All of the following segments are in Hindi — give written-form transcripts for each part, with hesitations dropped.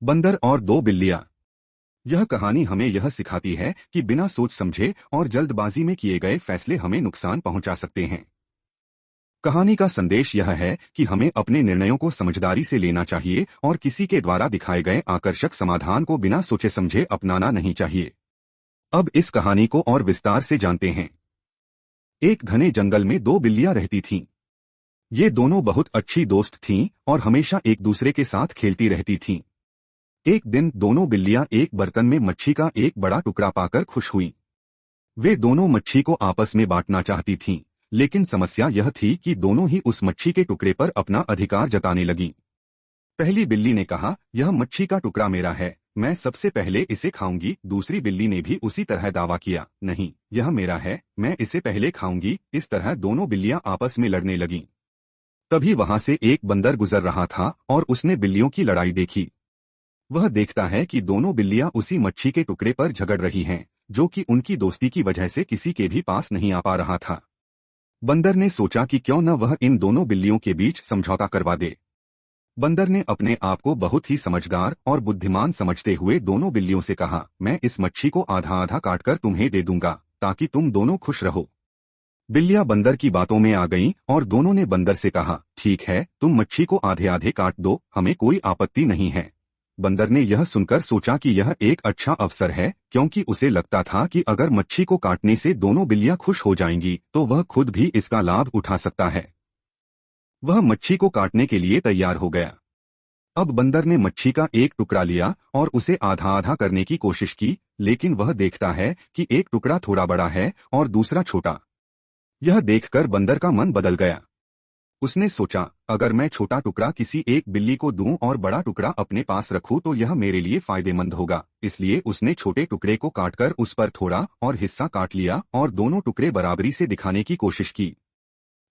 बंदर और दो बिल्लियां। यह कहानी हमें यह सिखाती है कि बिना सोच समझे और जल्दबाजी में किए गए फैसले हमें नुकसान पहुंचा सकते हैं। कहानी का संदेश यह है कि हमें अपने निर्णयों को समझदारी से लेना चाहिए और किसी के द्वारा दिखाए गए आकर्षक समाधान को बिना सोचे समझे अपनाना नहीं चाहिए। अब इस कहानी को और विस्तार से जानते हैं। एक घने जंगल में दो बिल्लियां रहती थीं। ये दोनों बहुत अच्छी दोस्त थीं और हमेशा एक दूसरे के साथ खेलती रहती थीं। एक दिन दोनों बिल्लियां एक बर्तन में मच्छी का एक बड़ा टुकड़ा पाकर खुश हुईं। वे दोनों मच्छी को आपस में बांटना चाहती थीं, लेकिन समस्या यह थी कि दोनों ही उस मच्छी के टुकड़े पर अपना अधिकार जताने लगीं। पहली बिल्ली ने कहा, यह मच्छी का टुकड़ा मेरा है, मैं सबसे पहले इसे खाऊंगी। दूसरी बिल्ली ने भी उसी तरह दावा किया, नहीं, यह मेरा है, मैं इसे पहले खाऊंगी। इस तरह दोनों बिल्लियां आपस में लड़ने लगीं। तभी वहां से एक बंदर गुजर रहा था और उसने बिल्लियों की लड़ाई देखी। वह देखता है कि दोनों बिल्लियां उसी मच्छी के टुकड़े पर झगड़ रही हैं, जो कि उनकी दोस्ती की वजह से किसी के भी पास नहीं आ पा रहा था। बंदर ने सोचा कि क्यों न वह इन दोनों बिल्लियों के बीच समझौता करवा दे। बंदर ने अपने आप को बहुत ही समझदार और बुद्धिमान समझते हुए दोनों बिल्लियों से कहा, मैं इस मच्छी को आधा आधा काटकर तुम्हें दे दूंगा, ताकि तुम दोनों खुश रहो। बिल्लियां बंदर की बातों में आ गईं और दोनों ने बंदर से कहा, ठीक है, तुम मच्छी को आधे आधे काट दो, हमें कोई आपत्ति नहीं है। बंदर ने यह सुनकर सोचा कि यह एक अच्छा अवसर है, क्योंकि उसे लगता था कि अगर मच्छी को काटने से दोनों बिल्लियां खुश हो जाएंगी तो वह खुद भी इसका लाभ उठा सकता है। वह मच्छी को काटने के लिए तैयार हो गया। अब बंदर ने मच्छी का एक टुकड़ा लिया और उसे आधा आधा करने की कोशिश की, लेकिन वह देखता है कि एक टुकड़ा थोड़ा बड़ा है और दूसरा छोटा। यह देखकर बंदर का मन बदल गया। उसने सोचा, अगर मैं छोटा टुकड़ा किसी एक बिल्ली को दूं और बड़ा टुकड़ा अपने पास रखूं तो यह मेरे लिए फायदेमंद होगा। इसलिए उसने छोटे टुकड़े को काटकर उस पर थोड़ा और हिस्सा काट लिया और दोनों टुकड़े बराबरी से दिखाने की कोशिश की।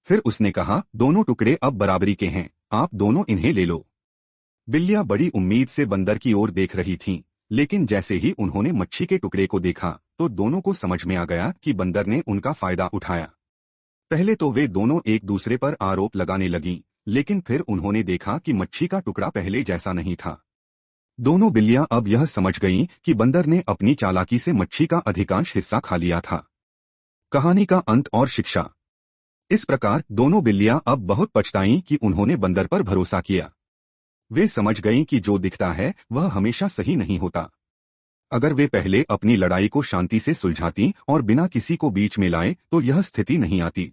फिर उसने कहा, दोनों टुकड़े अब बराबरी के हैं, आप दोनों इन्हें ले लो। बिल्लियां बड़ी उम्मीद से बंदर की ओर देख रही थीं, लेकिन जैसे ही उन्होंने मच्छी के टुकड़े को देखा तो दोनों को समझ में आ गया कि बंदर ने उनका फायदा उठाया। पहले तो वे दोनों एक दूसरे पर आरोप लगाने लगीं, लेकिन फिर उन्होंने देखा कि मच्छी का टुकड़ा पहले जैसा नहीं था। दोनों बिल्लियां अब यह समझ गईं कि बंदर ने अपनी चालाकी से मच्छी का अधिकांश हिस्सा खा लिया था। कहानी का अंत और शिक्षा। इस प्रकार दोनों बिल्लियां अब बहुत पछताईं कि उन्होंने बंदर पर भरोसा किया। वे समझ गईं कि जो दिखता है वह हमेशा सही नहीं होता। अगर वे पहले अपनी लड़ाई को शांति से सुलझातीं और बिना किसी को बीच में लाए तो यह स्थिति नहीं आती।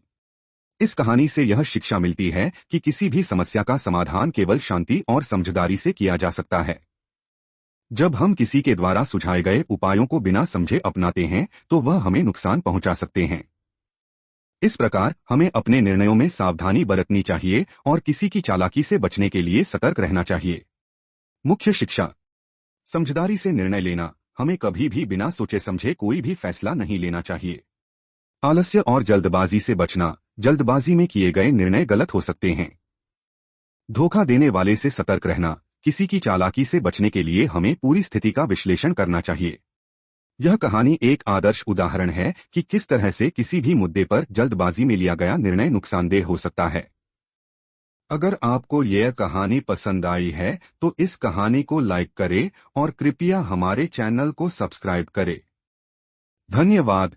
इस कहानी से यह शिक्षा मिलती है कि किसी भी समस्या का समाधान केवल शांति और समझदारी से किया जा सकता है। जब हम किसी के द्वारा सुझाए गए उपायों को बिना समझे अपनाते हैं तो वह हमें नुकसान पहुंचा सकते हैं। इस प्रकार हमें अपने निर्णयों में सावधानी बरतनी चाहिए और किसी की चालाकी से बचने के लिए सतर्क रहना चाहिए। मुख्य शिक्षा। समझदारी से निर्णय लेना, हमें कभी भी बिना सोचे समझे कोई भी फैसला नहीं लेना चाहिए। आलस्य और जल्दबाजी से बचना, जल्दबाजी में किए गए निर्णय गलत हो सकते हैं। धोखा देने वाले से सतर्क रहना, किसी की चालाकी से बचने के लिए हमें पूरी स्थिति का विश्लेषण करना चाहिए। यह कहानी एक आदर्श उदाहरण है कि किस तरह से किसी भी मुद्दे पर जल्दबाजी में लिया गया निर्णय नुकसानदेह हो सकता है। अगर आपको यह कहानी पसंद आई है तो इस कहानी को लाइक करें और कृपया हमारे चैनल को सब्सक्राइब करें। धन्यवाद।